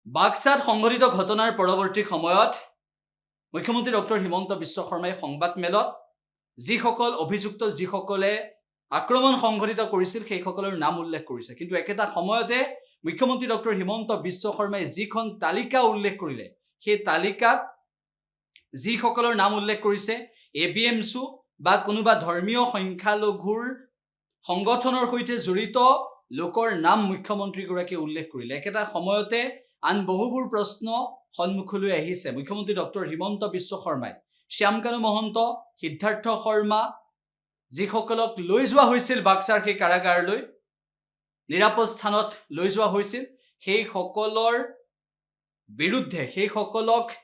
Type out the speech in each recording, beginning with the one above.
বাক্সাত সংঘটিত ঘটনাৰ পৰৱৰ্তী সময়ত মুখ্যমন্ত্ৰী ডক্টৰ হিমন্ত বিশ্ব শৰ্মাই সংবাদ মেলত যিসকল অভিযুক্ত যিসকলে আক্ৰমণ সংঘটিত কৰিছিল সেইসকলৰ নাম উল্লেখ কৰিছে কিন্তু একেটা সময়তে মুখ্যমন্ত্ৰী ডক্টৰ হিমন্ত বিশ্ব শৰ্মাই যিখন তালিকা উল্লেখ কৰিলে সেই তালিকাত যিসকলৰ নাম উল্লেখ কৰিছে এবিএমছু বা কোনোবা ধৰ্মীয় সংখ্যালঘুৰ সংগঠনৰ সৈতে জড়িত লোকৰ নাম মুখ্যমন্ত্ৰীগৰাকীয়ে উল্লেখ কৰিলে একেটা সময়তে আন বহুবোৰ প্ৰশ্ন সন্মুখলৈ আহিছে মুখ্যমন্ত্ৰী ডক্টৰ হিমন্ত বিশ্ব শৰ্মাই শ্যামকানু মহন্ত সিদ্ধাৰ্থ শৰ্মা যিসকলক লৈ যোৱা হৈছিল বাক্সাৰ সেই কাৰাগাৰলৈ নিৰাপদ স্থানত লৈ যোৱা হৈছিল সেই সকলৰ বিৰুদ্ধে সেই সকলক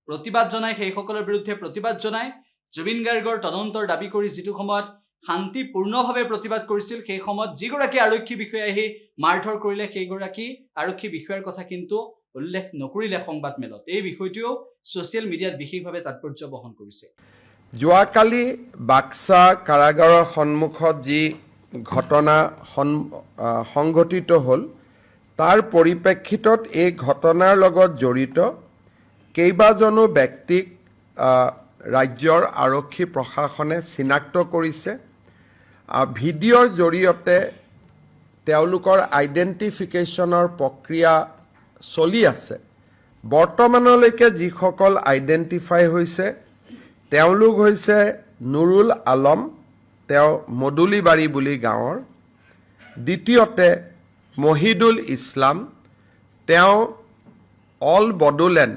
প্ৰতিবাদ জনাই সেই সকলৰ বিৰুদ্ধে প্ৰতিবাদ জনাই জুবিন গাৰ্গৰ তদন্তৰ দাবী কৰি যিটো সময়ত শান্তিপূৰ্ণভাৱে প্ৰতিবাদ কৰিছিল সেই সময়ত যিগৰাকী আৰক্ষী বিষয়া আহি মাৰধৰ কৰিলে সেইগৰাকী আৰক্ষী বিষয়াৰ কথা কিন্তু উল্লেখ নকৰিলে সংবাদ মেলত এই বিষয়টোও সোশ্যাল মিডিয়াত বিশেষভাৱে তাৎপৰ্য বহন কৰিছে যোৱাকালি বাক্সা কাৰাগাৰৰ সন্মুখত যি ঘটনা সংঘটিত হ'ল তাৰ পৰিপ্ৰেক্ষিতত এই ঘটনাৰ লগত জড়িত কেইবাজনো ব্যক্তিক ৰাজ্যৰ আৰক্ষী প্ৰশাসনে চিনাক্ত কৰিছে ভিডিঅ'ৰ জৰিয়তে তেওঁলোকৰ আইডেন্টিফিকেশ্যনৰ প্ৰক্ৰিয়া চলি আছে বৰ্তমানলৈকে যিসকল আইডেন্টিফাই হৈছে তেওঁলোক হৈছে নুৰুল আলম তেওঁ মদুলিবাৰী বুলি গাঁৱৰ দ্বিতীয়তে মহিদুল ইছলাম তেওঁ all Bodoland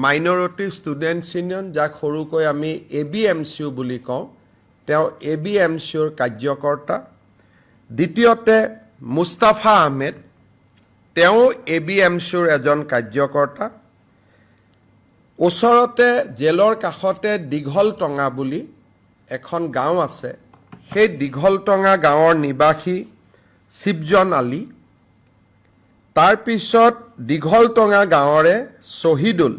minority students union যাক সৰুকৈ আমি এবিএমচিউ বুলি কওঁ তেওঁ এবিএমচিউৰ কাৰ্যকৰ্তা দ্বিতীয়তে মুস্তাফা আহমেদ তেওঁ এবিএমচিউৰ এজন কাৰ্যকৰ্তা ওচৰতে জেলৰ কাষতে দীঘলটঙা বুলি এখন গাঁও আছে সেই দীঘলটঙা গাঁৱৰ নিবাসী শিৱজন আলী তাৰপিছত দীঘলটঙা গাঁৱৰে শহীদুল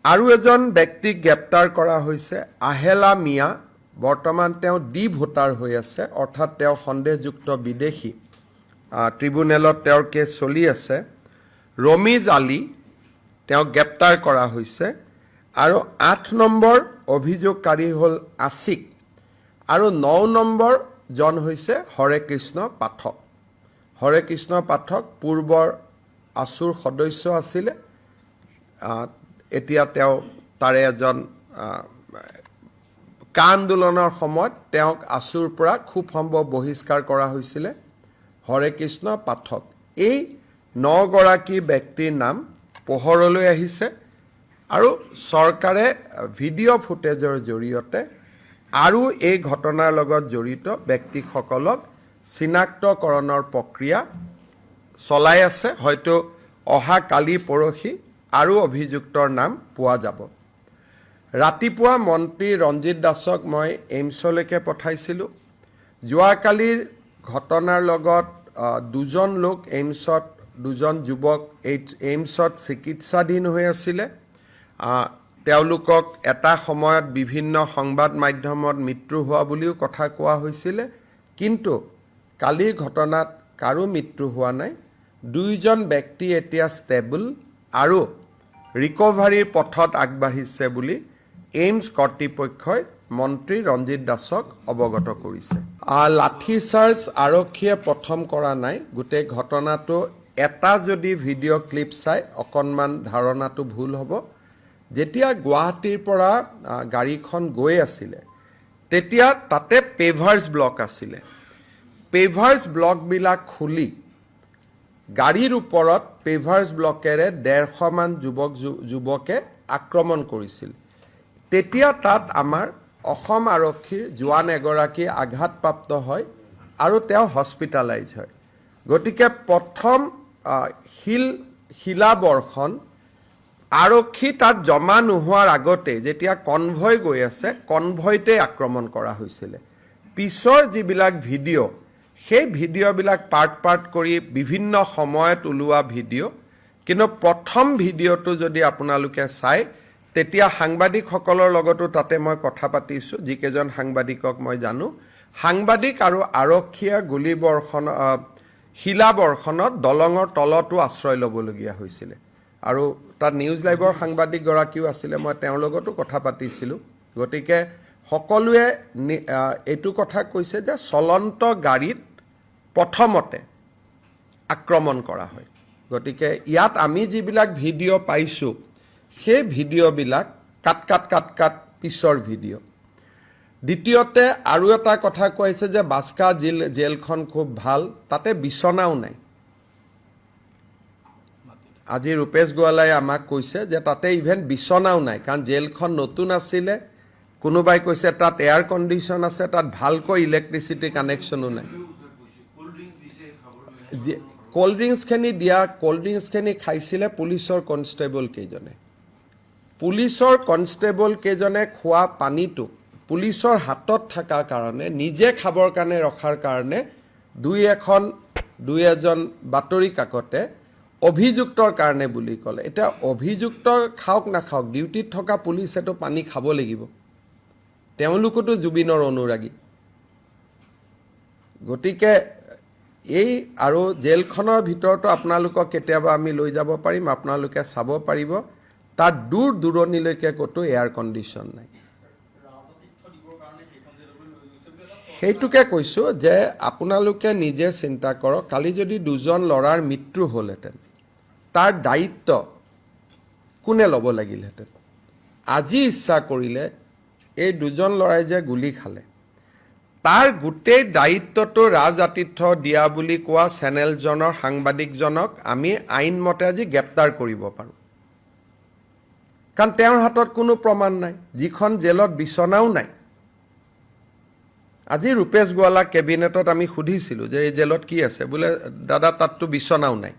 আৰু এজন ব্যক্তিক গ্ৰেপ্তাৰ কৰা হৈছে আহেলা মিয়া বৰ্তমান তেওঁ ডি ভোটাৰ হৈ আছে অৰ্থাৎ তেওঁ সন্দেহযুক্ত বিদেশী ট্ৰিব্যুনেলত তেওঁৰ কেছ চলি আছে ৰমিজ আলী তেওঁ গ্ৰেপ্তাৰ কৰা হৈছে আৰু 8 নম্বৰ অভিযোগকাৰী হ'ল আছিক আৰু 9 নম্বৰ জন হৈছে হৰে কৃষ্ণ পাঠক পূৰ্বৰ আসুৰ সদস্য আছিলে এতিয়া তেওঁ তাৰে এজন কা আন্দোলনৰ সময়ত তেওঁক আসুৰ পৰা খুব সম্ভৱ বহিষ্কাৰ কৰা হৈছিলে হৰে কৃষ্ণ পাঠক এই 9 গৰাকী ব্যক্তিৰ নাম পোহৰলৈ আহিছে আৰু চৰকাৰে ভিডিঅ' ফুটেজৰ জৰিয়তে আৰু এই ঘটনাৰ লগত জড়িত ব্যক্তিসকলক চিনাক্তকৰণৰ প্ৰক্ৰিয়া চলাই আছে হয়তো অহা কালি পৰহি আৰু অভিযুক্তৰ নাম পোৱা যাব ৰাতিপুৱা মন্ত্ৰী ৰঞ্জিত দাসক মই এইমছলৈকে পঠাইছিলোঁ যোৱাকালিৰ ঘটনাৰ লগত দুজন লোক এইমছত দুজন যুৱক এইমছত চিকিৎসাধীন হৈ আছিলে তেওঁলোকক এটা সময়ত বিভিন্ন সংবাদ মাধ্যমত মৃত্যু হোৱা বুলিও কথা কোৱা হৈছিলে কিন্তু কালিৰ ঘটনাত কাৰো মৃত্যু হোৱা নাই দুইজন ব্যক্তি এতিয়া ষ্টেবল আৰু ৰিকভাৰীৰ পথত আগবাঢ়িছে বুলি এইমছ কৰ্তৃপক্ষই মন্ত্ৰী ৰঞ্জিত দাসক অৱগত কৰিছে লাঠি চাৰ্জ আৰক্ষীয়ে প্ৰথম কৰা নাই গোটেই ঘটনাটো এটা যদি ভিডিঅ' ক্লিপ চাই অকণমান ধাৰণাটো ভুল হ'ব যেতিয়া গুৱাহাটীৰ পৰা গাড়ীখন গৈ আছিলে তেতিয়া তাতে পেভাৰ্ছ ব্লক আছিলে পেভাৰ্ছ ব্লকবিলাক খুলি গাড়ীৰ ওপৰত পেভাৰ্ছ ব্লকেৰে 150 মান যুৱকে আক্ৰমণ কৰিছিল তেতিয়া তাত আমাৰ অসম আৰক্ষীৰ জোৱান এগৰাকী আঘাতপ্ৰাপ্ত হয় আৰু তেওঁ হস্পিটেলাইজ হয় গতিকে প্ৰথম শিলাবৰ্ষণ আৰক্ষী তাত জমা নোহোৱাৰ আগতে যেতিয়া কনভয় গৈ আছে কনভয়তে আক্ৰমণ কৰা হৈছিল পিছৰ যিবিলাক ভিডিঅ' সেই ভিডিঅ'বিলাক পাৰ্ট কৰি বিভিন্ন সময়ত ওলোৱা ভিডিঅ' কিন্তু প্ৰথম ভিডিঅ'টো যদি আপোনালোকে চাই তেতিয়া সাংবাদিকসকলৰ লগতো তাতে মই কথা পাতিছোঁ যিকেইজন সাংবাদিকক মই জানো সাংবাদিক আৰু আৰক্ষীয়ে গুলীবৰ্ষণ শিলাবৰ্ষণত দলঙৰ তলতো আশ্ৰয় ল'বলগীয়া হৈছিলে আৰু তাত নিউজ লাইভৰ সাংবাদিকগৰাকীও আছিলে মই তেওঁৰ লগতো কথা পাতিছিলোঁ গতিকে সকলোৱে এইটো কথা কৈছে যে চলন্ত গাড়ীত প্ৰথমতে আক্ৰমণ কৰা হয় গতিকে ইয়াত আমি যিবিলাক ভিডিঅ' পাইছোঁ সেই ভিডিঅ'বিলাক কাট পিছৰ ভিডিঅ' দ্বিতীয়তে আৰু এটা কথা কৈছে যে বাস্কা জেলখন খুব ভাল তাতে বিচনাও নাই আজি ৰূপেশ গোৱালাই আমাক কৈছে যে তাতে ইভেন বিচনাও নাই কাৰণ জেলখন নতুন আছিলে কোনোবাই কৈছে তাত এয়াৰ কণ্ডিশ্যন আছে তাত ভালকৈ ইলেক্ট্ৰিচিটি কানেকশ্যনো নাই কোল্ড ড্ৰিংকছখিনি খাইছিলে পুলিচৰ কনষ্টেবল কেইজনে খোৱা পানীটো পুলিচৰ হাতত থকাৰ কাৰণে নিজে খাবৰ কাৰণে ৰখাৰ কাৰণে দুই এজন বাতৰি কাকতে অভিযুক্তৰ কাৰণে বুলি ক'লে এতিয়া অভিযুক্ত খাওক নাখাওক ডিউটিত থকা পুলিচেতো পানী খাব লাগিব তেওঁলোকতো জুবিনৰ অনুৰাগী গতিকে এই আৰু জেলখনৰ ভিতৰতো আপোনালোকক কেতিয়াবা আমি লৈ যাব পাৰিম আপোনালোকে চাব পাৰিব তাত দূৰণিলৈকে ক'তো এয়াৰ কণ্ডিশ্যন নাই সেইটোকে কৈছোঁ যে আপোনালোকে নিজে চিন্তা কৰক কালি যদি দুজন ল'ৰাৰ মৃত্যু হ'লহেঁতেন তাৰ দায়িত্ব কোনে ল'ব লাগিলহেঁতেন আজি ইচ্ছা কৰিলে এই দুজন ল'ৰাই যে গুলি খালে তাৰ গোটেই দায়িত্বটো ৰাজ আতিথ্য দিয়া বুলি কোৱা চেনেলজনৰ সাংবাদিকজনক আমি আইনমতে আজি গ্ৰেপ্তাৰ কৰিব পাৰোঁ কাৰণ তেওঁৰ হাতত কোনো প্ৰমাণ নাই যিখন জেলত বিচনাও নাই আজি ৰূপেশ গোৱালা কেবিনেটত আমি সুধিছিলোঁ যে এই জেলত কি আছে বোলে দাদা তাততো বিচনাও নাই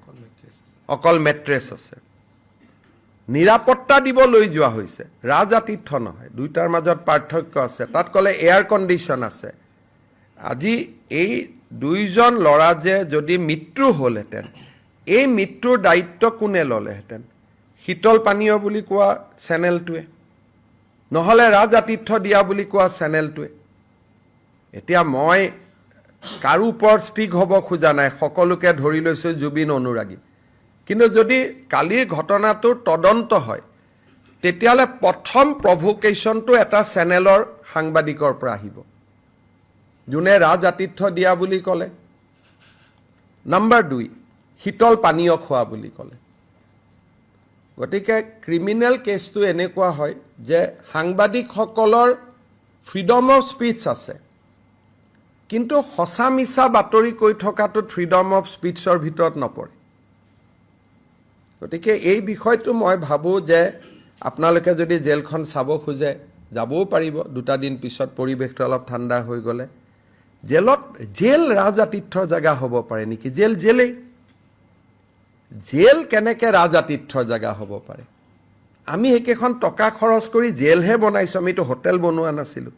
অকল মেট্ৰেছ আছে নিৰাপত্তা দিব লৈ যোৱা হৈছে ৰাজ আতিথ্য নহয় দুইটাৰ মাজত পাৰ্থক্য আছে তাত ক'লে এয়াৰ কণ্ডিশ্যন আছে আজি এই দুইজন ল'ৰা যে যদি মৃত্যু হ'লহেঁতেন এই মৃত্যুৰ দায়িত্ব কোনে ল'লেহেঁতেন শীতল পানীয় বুলি কোৱা চেনেলটোৱে নহ'লে ৰাজ আতিথ্য দিয়া বুলি কোৱা চেনেলটোৱে এতিয়া মই কাৰো ওপৰত ষ্ট্ৰিক হ'ব খোজা নাই সকলোকে ধৰি লৈছোঁ জুবিন অনুৰাগী কিন্তু যদি কালিৰ ঘটনাটোৰ তদন্ত হয় তেতিয়াহ'লে প্ৰথম প্ৰভোকেশ্যনটো এটা চেনেলৰ সাংবাদিকৰ পৰা আহিব যোনে ৰাজ আতিথ্য দিয়া বুলি ক'লে নম্বৰ 2 শীতল পানীয় খোৱা বুলি ক'লে গতিকে ক্ৰিমিনেল কেছটো এনেকুৱা হয় যে সাংবাদিকসকলৰ ফ্ৰীডম অফ স্পীচ আছে কিন্তু সঁচা মিছা বাতৰি কৈ থকাটোত ফ্ৰীডম অফ স্পীচৰ ভিতৰত নপৰে গতিকে এই বিষয়টো মই ভাবোঁ যে আপোনালোকে যদি জেলখন চাব খোজে যাবও পাৰিব দুটা দিন পিছত পৰিৱেশটো অলপ ঠাণ্ডা হৈ গ'লে জেল ৰাজ আতিথ্যৰ জেগা হ'ব পাৰে নেকি জেল কেনেকৈ ৰাজ আতিথ্যৰ জেগা হ'ব পাৰে আমি একেখন টকা খৰচ কৰি জেলহে বনাইছোঁ আমিতো হোটেল বনোৱা নাছিলোঁ